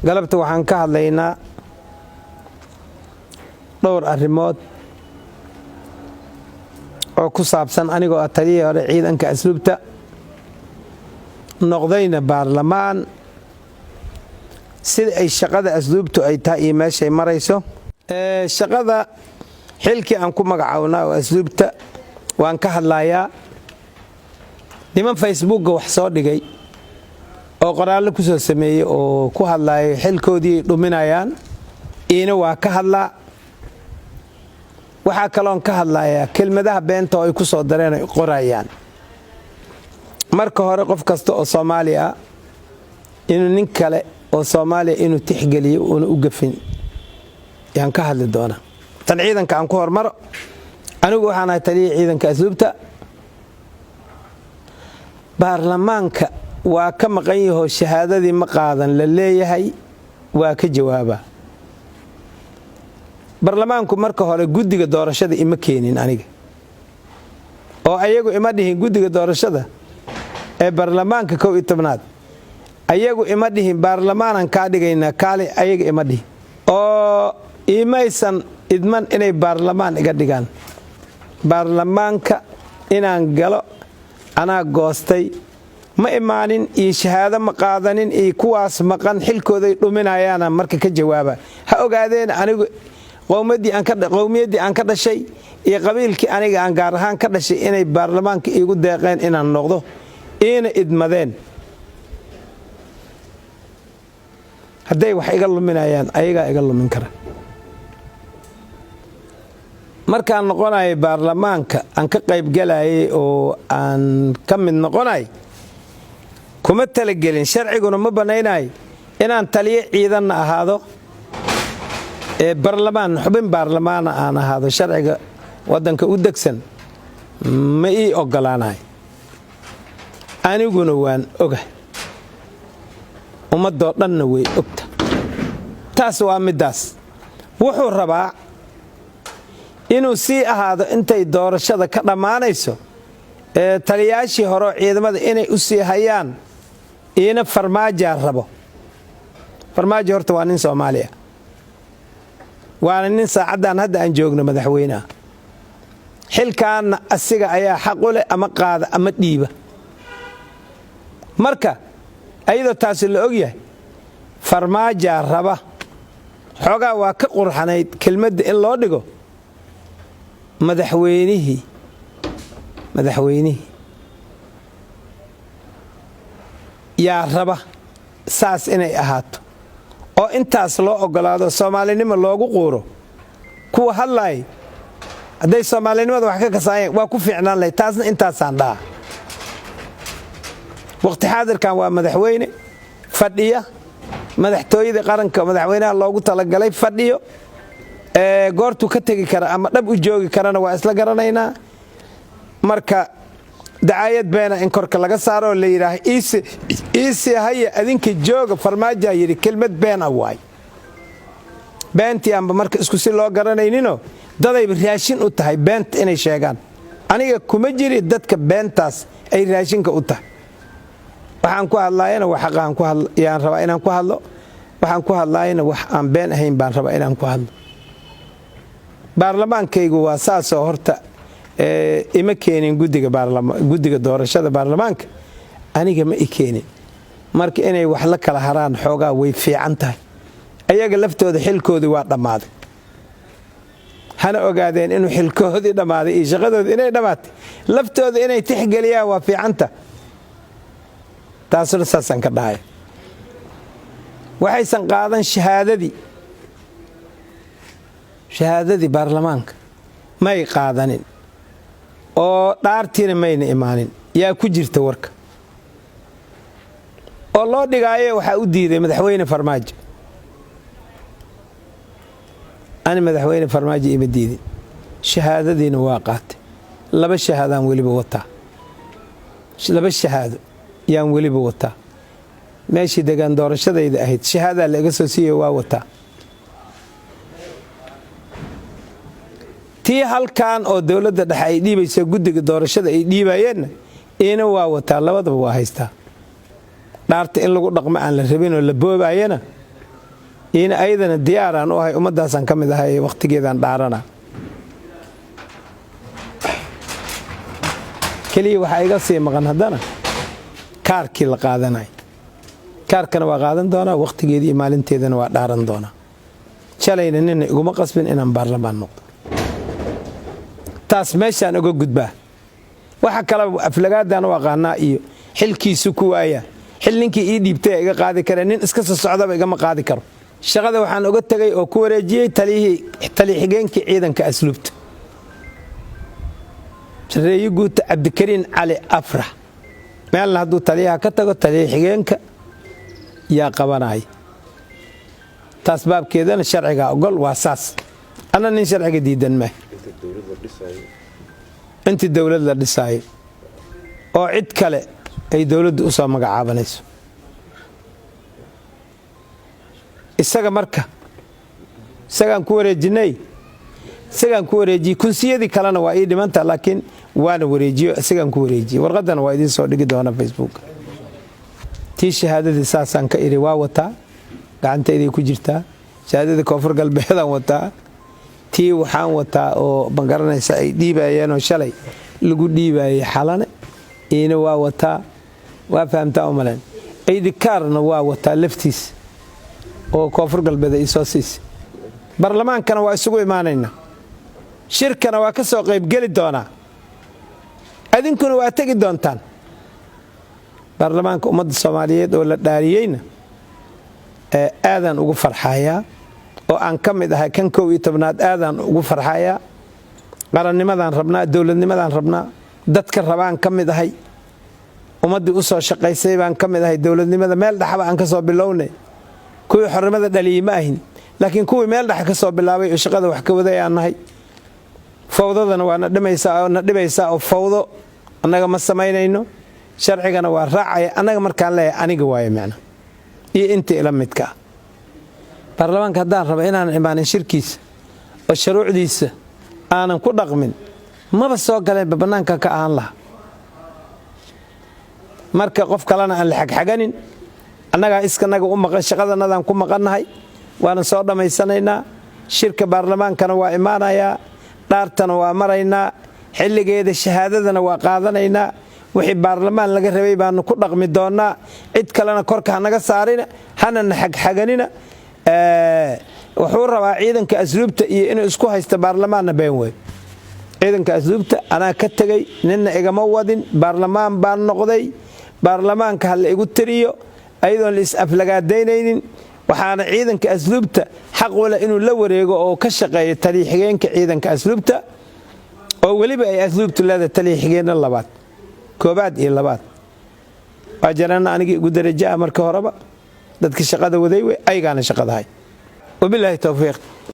galabta waxaan ka hadlaynaa dhowr arrimood oo ku saabsan anigoo taliyay hore ciidanka asluubta noqdayna baarlamaan sida ay shaqada asluubtu ay tahay iyo meeshay marayso shaqada xilkii aan ku magacawnaa oo asluubta waan ka hadlayaa niman facebookga wax soo dhigay oo qoraallo ku soo sameeyay oo ku hadlayo xilkoodii dhuminayaan iina waa ka hadlaa waxaa kaloon ka hadlayaa kelmadaha beenta oo ay ku soo dareen ay qorayaan marka hore qof kasta oo Soomaali ah inuu nin kale oo Soomaali inuu tixgeliyo oo u gafin yaan ka hadli doona tan ciidanka aan ku hormaro anigu waxaan ahay taliyay ciidanka asluubta baarlamaanka waa ka maqan yahay shahaadadii ma qaadan la leeyahay waa ka jawaaba baarlamaanku marka hore guddiga doorashada ima keenin aniga oo ayagu ima dhihin guddiga doorashada ee baarlamaanka 11aad ayagu ima dhihin baarlamaanan ka dhigaynaa kaali ayaga ima dhihin oo imaysan idman inay baarlamaan iga dhigaan baarlamaanka inaan galo anaa goostay ma imaanin iyo shahaado ma qaadanin iyo kuwaas maqan xilkooday dhuminayaana marka ka jawaaba ha ogaadeen anigu qowmiyadii aan ka dhashay iyo qabiilkii aniga aan gaar ahaan ka dhashay inay baarlamaanka iigu deeqeen inaan noqdo ina idmadeen hadday wax iga luminayaan ayagaa iga lumin kara markaan noqonay baarlamaanka aan ka qayb galayay oo aan ka mid noqonay kuma talagelin sharciguna ma banaynay inaan taliye ciidanna ahaado ee baarlamaan xubin baarlamaan aan ahaado sharciga wadanka u degsan ma ii ogolaanay aniguna waan ogahay ummadoo dhanna way ogta taas waa midaas wuxuu rabaa inuu sii ahaado intay doorashada ka dhammaanayso ee taliyaashii hore ciidamada inay u sii hayaan ina farmaajo rabo farmaajo horta waa nin Soomaaliya waana nin saacadan hadda aan joogno madaxweynaha xilkaan asiga ayaa xaq u leh ama qaada ama dhiiba marka ayadoo taas la og yahay farmaajo raba xogaa waa ka qurxanayd kelmadda in loo dhigo madaxweynihii yaa raba saas inay ahaato oo intaas loo ogolaado Soomaalinimo loogu quuro kuwa hadlay haday Soomaalinimada wax ka kasaayeen waa ku fiicnaan leh taasna intaasaan dhaa waqti xaadirkan waa madaxweyne fadhiya madaxtooyada qaranka madaxweynaha loogu talagalay fadhiyo goortu ka tagi kara ama dhab u joogi karana waa isla garanaynaa marka daayad beena in korka laga saaro la yiraahdo iisi haya adinka jooga farmaajo yiri kelmad been awaay beentii amba marka isku si loo garanaynino daday raashin u tahay beent inay sheegaan aniga kuma jiri dadka beentaas ay raashinka u tahay waxaan ku hadlaayana wax xaqaan ku hadlayaan rabaa inaan ku hadlo waxaan ku hadlaayana wax aan been ahayn baan rabaa inaan ku hadlo baarlamaankaygu waa saasoo horta ima keenin guddiga doorashada baarlamaanka aniga ma keenin marka inay wax la kala haraan xoogaa way fiican tahay ayaga laftooda xilkoodii waa dhammaaday hana ogaadeen inuu xilkoodii dhammaaday iyo shaqadoodii inay dhammaatay laftooda inay tixgeliyaan waa fiicanta taasuna saasan ka dhahay waxaysan qaadan shahaadadii baarlamaanka may qaadanin oo dhaartiina mayna imaanin yaa ku jirta warka oo loo dhigaayo waxa u diiday madaxweyne farmaajo ani madaxweyne farmaajo ima diidin shahaadadiina waa qaatay laba shahaadaan waliba wataa laba shahaado yaan waliba wataa meeshii deegaan doorashadayda ahayd shahaada laga soo siiyay waa wataa tii halkan oo dawladda dhexe ay dhiibayso guddiga doorashada ay dhiibayeen ina waa wataa labadaba waa haystaa dhaarta in lagu dhaqmo aan la rabin oo la boobayana ina ayadana diyaaraan u ahay ummadaasan ka mid ahay waqtigeedan dhaarana kaliya waxa iga sii maqan haddana kaarkii la qaadanay kaarkana waa qaadan doonaa waqtigeedii iyo maalinteedana waa dhaaran doonaa shalayna nina iguma qasbin inaan baarlamaan noqdo taas meeshaan uga gudbaa waxa kale aflagaadana waa qaanaa iyo xilkiisu ku waaya xil ninkii ii dhiibtay iga qaadi kara nin iska soo socdaba igama qaadi karo shaqada waxaan uga tagay oo ku wareejiyay taliye xigeenkii ciidanka asluubta sareeyo guud Cabdikariin Cali Afrax meelna hadduu taliyaha ka tago taliye xigeenka yaa qabanay taas baabkeedana sharciga ogol waa saas ana nin sharciga diidan ma inta dawlad la dhisay oo cid kale ay dawladdu u soo magacaabanayso isaga marka isagaan ku wareejiyay kunsiyadii kalena waa ii dhimanta laakiin waana wareejiyo isagaan ku wareejiyay warqadana waa idin soo dhigi doona Facebook tii shahaadadii saasaan ka iri waa wataa gacanteedii ku jirtaa shahaadada koonfur galbeedaan wataa tii waxaan wataa oo bangaranaysa ay dhiibayeen oo shalay lagu dhiibayay xalane ina waa wataa waa fahamtaa u maleen idikaarna waa wataa laftiis oo koonfur galbeed ay soo siisay barlamaankana waa isugu imaanayna shirkana waa ka soo qayb gali doonaa adinkuna waa tagi doontaan barlamaanka ummadda Soomaaliyeed oo la dhaariyayna aadan ugu farxayaa oo aan ka mid ahay kan 11aad aadan ugu farxayaa qarannimadan rabnaa dawladnimadan rabnaa dadka rabaan ka mid ahay ummadii u soo shaqaysay baan ka mid ahay dawladnimada meel dhaxba aan ka soo bilownay kuwii xornimada dhaliyay ma ahin laakiin kuwii meel dhax ka soo bilaabay oo shaqada wax ka waday aan nahay fawdadana waa na dhibaysaa oo fawdo annaga ma samaynayno sharcigana waa raacaya annaga markaan leeyahay aniga waaye macna iyo inta ila midka baarlamaanka haddaan rabo inaan imaanin shirkiisa oo shuruucdiisa aanan ku dhaqmin maba soo galeen banaanka ka aan laha marka qof kalena aan la xagxaganin annaga iskanaga u maqan shaqadanadaan ku maqannahay waana soo dhamaysanaynaa shirka baarlamaankana waa imaanayaa dhaartana waa maraynaa xilligeeda shahaadadana waa qaadanaynaa wixii baarlamaan laga rabay baanu ku dhaqmi doonaa cid kalena korka naga saarina hana xagxaganina wuxuu rabaa ciidanka asluubta iyo inuu isku haysto baarlamaanna been way ciidanka asluubta anaa ka tagay ninna igama wadin baarlamaan baan noqday baarlamaanka hal igu tiriyo ayadoon is aflagaadaynaynin waxaana ciidanka asluubta xaq wala inuu la wareego oo ka shaqeeyo taliye xigeenka ciidanka asluubta oo waliba ay asluubtu leedahay taliye xigeenna labaad koobaad iyo labaad waa jarana anigii ugu darajo marka horeba dadka shaqada waday way aygaana shaqadahay wabillahi tawfiiq